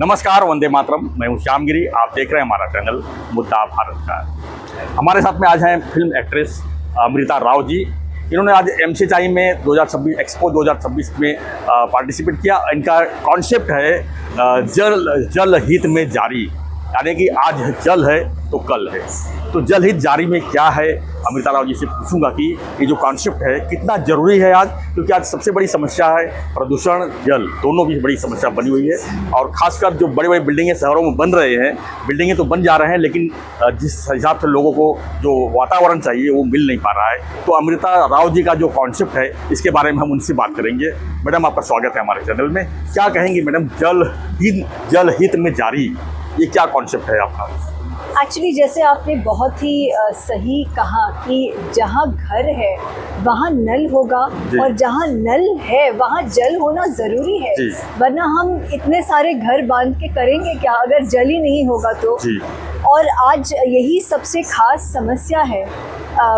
नमस्कार, वंदे मातरम। मैं हूँ श्यामगिरी। आप देख रहे हैं हमारा चैनल मुद्दा भारत का। हमारे साथ में आज हैं फिल्म एक्ट्रेस अमृता राव जी। इन्होंने आज MCHI में 2026 एक्सपो 2026 में पार्टिसिपेट किया। इनका कॉन्सेप्ट है जल हित में जारी, यानी कि आज जल है तो कल है। तो जल हित जारी में क्या है, अमृता राव जी से पूछूंगा कि ये जो कॉन्सेप्ट है कितना ज़रूरी है आज, क्योंकि आज सबसे बड़ी समस्या है प्रदूषण, जल दोनों भी बड़ी समस्या बनी हुई है। और ख़ासकर जो बड़ी बड़ी बिल्डिंगें शहरों में बन रहे हैं, बिल्डिंगें तो बन जा रहे हैं, लेकिन जिस हिसाब से लोगों को जो वातावरण चाहिए वो मिल नहीं पा रहा है। तो अमृता राव जी का जो कॉन्सेप्ट है, इसके बारे में हम उनसे बात करेंगे। मैडम, आपका स्वागत है हमारे चैनल में। क्या कहेंगी मैडम, जल हित में जारी, ये क्या कॉन्सेप्ट है आपका? एक्चुअली जैसे आपने बहुत ही सही कहा कि जहाँ घर है वहाँ नल होगा, और जहाँ नल है वहाँ जल होना ज़रूरी है, वरना हम इतने सारे घर बांध के करेंगे क्या अगर जल ही नहीं होगा तो। और आज यही सबसे खास समस्या है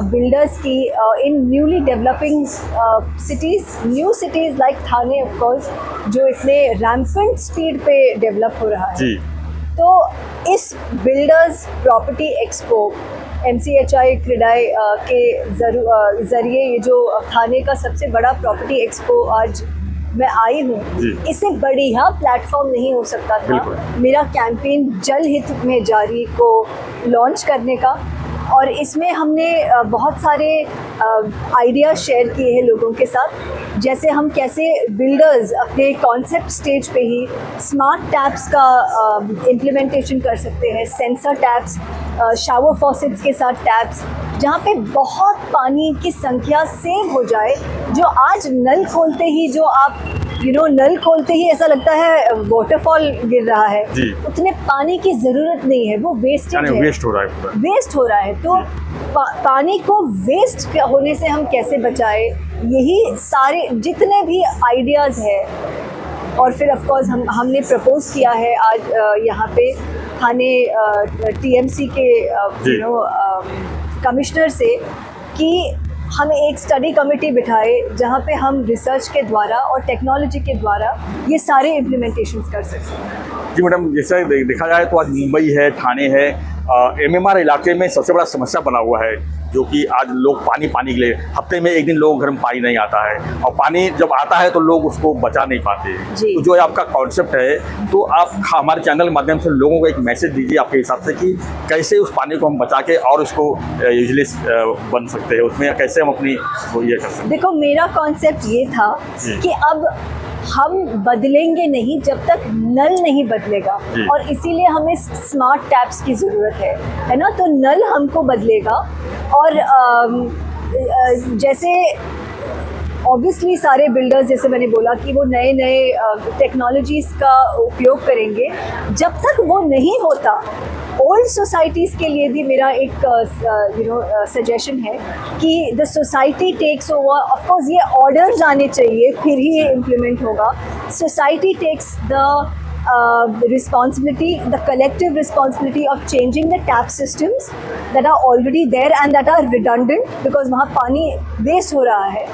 बिल्डर्स की in newly developing new cities like Thane of course, जो इतने रैम्पेंट स्पीड पे डेवलप हो रहा है। तो इस builders property expo MCHI CREDAI के ज़रिए ये जो थाने का सबसे बड़ा प्रॉपर्टी एक्सपो आज मैं आई हूँ, इससे बढ़िया प्लेटफॉर्म नहीं हो सकता था मेरा कैंपेन जल हित में जारी को लॉन्च करने का। और इसमें हमने बहुत सारे आइडिया शेयर किए हैं लोगों के साथ, जैसे हम कैसे बिल्डर्स अपने कॉन्सेप्ट स्टेज पे ही स्मार्ट टैप्स का इम्प्लीमेंटेशन कर सकते हैं, सेंसर टैप्स, शावर फॉसेट्स के साथ टैप्स, जहाँ पे बहुत पानी की संख्या सेव हो जाए। जो आज नल खोलते ही जो आप नल खोलते ही ऐसा लगता है वाटरफॉल गिर रहा है, उतने पानी की ज़रूरत नहीं है, वो वेस्ट हो रहा है। तो पानी को वेस्ट होने से हम कैसे बचाए, यही सारे जितने भी आइडियाज़ हैं। और फिर ऑफ कोर्स हमने प्रपोज किया है आज यहाँ पे थाने TMC के कमिश्नर से कि हम एक स्टडी कमेटी बिठाए जहाँ पे हम रिसर्च के द्वारा और टेक्नोलॉजी के द्वारा ये सारे इम्प्लीमेंटेशंस कर सकते हैं। जी मैडम, जैसे देखा जाए तो आज मुंबई है, ठाणे है, MMR इलाके में सबसे बड़ा समस्या बना हुआ है, जो कि आज लोग पानी के लिए हफ्ते में एक दिन लोगों के घर में पानी नहीं आता है, और पानी जब आता है तो लोग उसको बचा नहीं पाते। तो जो आपका कॉन्सेप्ट है, तो आप हमारे चैनल के माध्यम से लोगों को एक मैसेज दीजिए आपके हिसाब से कि कैसे उस पानी को हम बचा के और उसको यूजलेस बन सकते हैं, उसमें कैसे हम अपनी वो ये कर सकते हैं। देखो, मेरा कॉन्सेप्ट ये था कि अब हम बदलेंगे नहीं जब तक नल नहीं बदलेगा, और इसीलिए हमें स्मार्ट टैप्स की ज़रूरत है ना। तो नल हमको बदलेगा, और जैसे ऑब्वियसली सारे बिल्डर्स, जैसे मैंने बोला कि वो नए टेक्नोलॉजीज़ का उपयोग करेंगे। जब तक वो नहीं होता, ओल्ड सोसाइटीज़ के लिए भी मेरा एक सजेशन है कि the society takes over. Of course ये ऑर्डर्स आने चाहिए, फिर ही ये इम्प्लीमेंट होगा। Society takes the responsibility, the collective responsibility of changing the tap systems that are already there and that are redundant, because वहाँ पानी वेस्ट हो रहा है।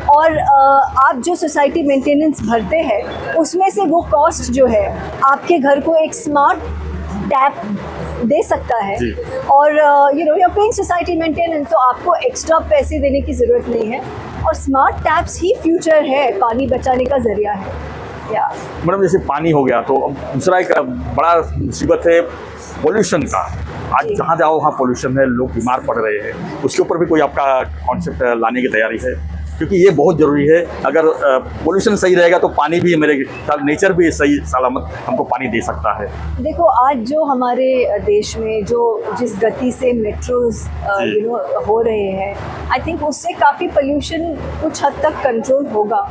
और आप जो सोसाइटी मेंटेनेंस भरते हैं, उसमें से वो कॉस्ट जो है आपके घर को एक स्मार्ट टैप दे सकता है। और you are paying society maintenance, तो आपको एक्स्ट्रा पैसे देने की ज़रूरत नहीं है, और स्मार्ट टैप्स ही फ्यूचर है, पानी बचाने का ज़रिया है। मैडम, जैसे पानी हो गया, तो अब दूसरा एक बड़ा मुसीबत है पोल्यूशन का। आज जहाँ जाओ वहाँ पोल्यूशन है, लोग बीमार पड़ रहे हैं। उसके ऊपर भी कोई आपका कॉन्सेप्ट लाने की तैयारी है? क्योंकि ये बहुत ज़रूरी है। अगर पोल्यूशन सही रहेगा तो पानी भी, मेरे ख्याल नेचर भी सही सलामत हमको पानी दे सकता है। देखो, आज जो हमारे देश में जिस गति से मेट्रोज हो रहे हैं, आई थिंक उससे काफ़ी पोल्यूशन कुछ हद तक कंट्रोल होगा।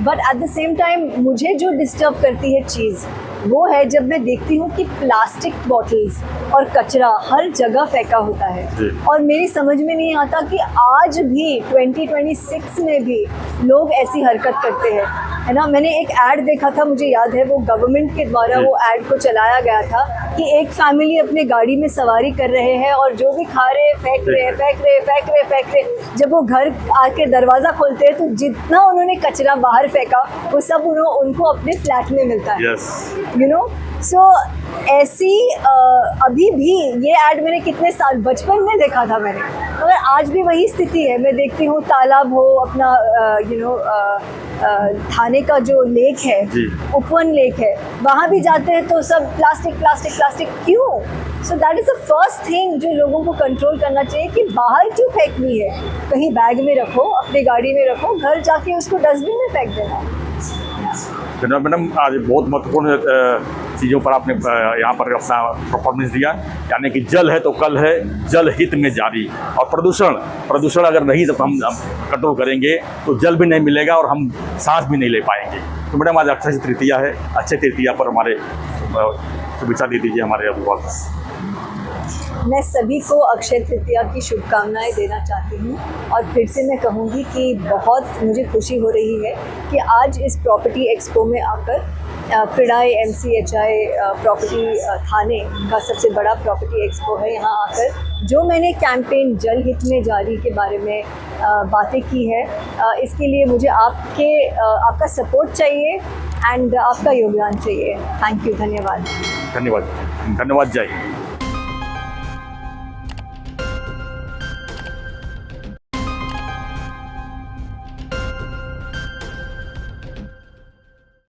But at the same time मुझे जो डिस्टर्ब करती है चीज़, वो है जब मैं देखती हूँ कि प्लास्टिक बॉटल्स और कचरा हर जगह फेंका होता है, और मेरी समझ में नहीं आता कि आज भी 2026 में भी लोग ऐसी हरकत करते हैं, है ना। मैंने एक ऐड देखा था, मुझे याद है, वो गवर्नमेंट के द्वारा वो ऐड को चलाया गया था कि एक फैमिली अपने गाड़ी में सवारी कर रहे हैं और जो भी खा रहे फेंक रहे। जब वो घर आके दरवाज़ा खोलते हैं तो जितना उन्होंने कचरा बाहर फेंका वो सब उनको अपने फ्लैट में मिलता है। सो ऐसी अभी भी ये ऐड मैंने कितने साल बचपन में देखा था मैंने, मगर आज भी वही स्थिति है। मैं देखती हूँ तालाब हो अपना थाने का जो लेक है, उपवन लेक है, वहाँ भी जाते हैं तो सब प्लास्टिक प्लास्टिक प्लास्टिक क्यों? So that is the first thing जो लोगों को कंट्रोल करना चाहिए कि बाहर क्यों फेंकनी है, कहीं बैग में रखो, अपनी गाड़ी में रखो, घर जाके उसको डस्टबिन में फेंक देना। धन्यवाद मैडम, आज बहुत महत्वपूर्ण चीज़ों पर आपने यहाँ पर अपना परफॉर्मेंस दिया, यानी कि जल है तो कल है, जल हित में जारी। और प्रदूषण अगर नहीं जब हम कंट्रोल करेंगे तो जल भी नहीं मिलेगा और हम सांस भी नहीं ले पाएंगे। तो मैडम आज अक्षय तृतीया है, अक्षय तृतीया पर हमारे शुभेच्छा दे दीजिए हमारे अभिभावक। मैं सभी को अक्षय तृतीया की शुभकामनाएं देना चाहती हूँ और फिर से मैं कहूँगी कि बहुत मुझे खुशी हो रही है कि आज इस प्रॉपर्टी एक्सपो में आकर क्रेडाई MCHI प्रॉपर्टी थाने का सबसे बड़ा प्रॉपर्टी एक्सपो है, यहाँ आकर जो मैंने कैंपेन जल हित में जारी के बारे में बातें की है, इसके लिए मुझे आपका सपोर्ट चाहिए एंड आपका योगदान चाहिए। थैंक यू, धन्यवाद। धन्यवाद, धन्यवाद, जय हिंद।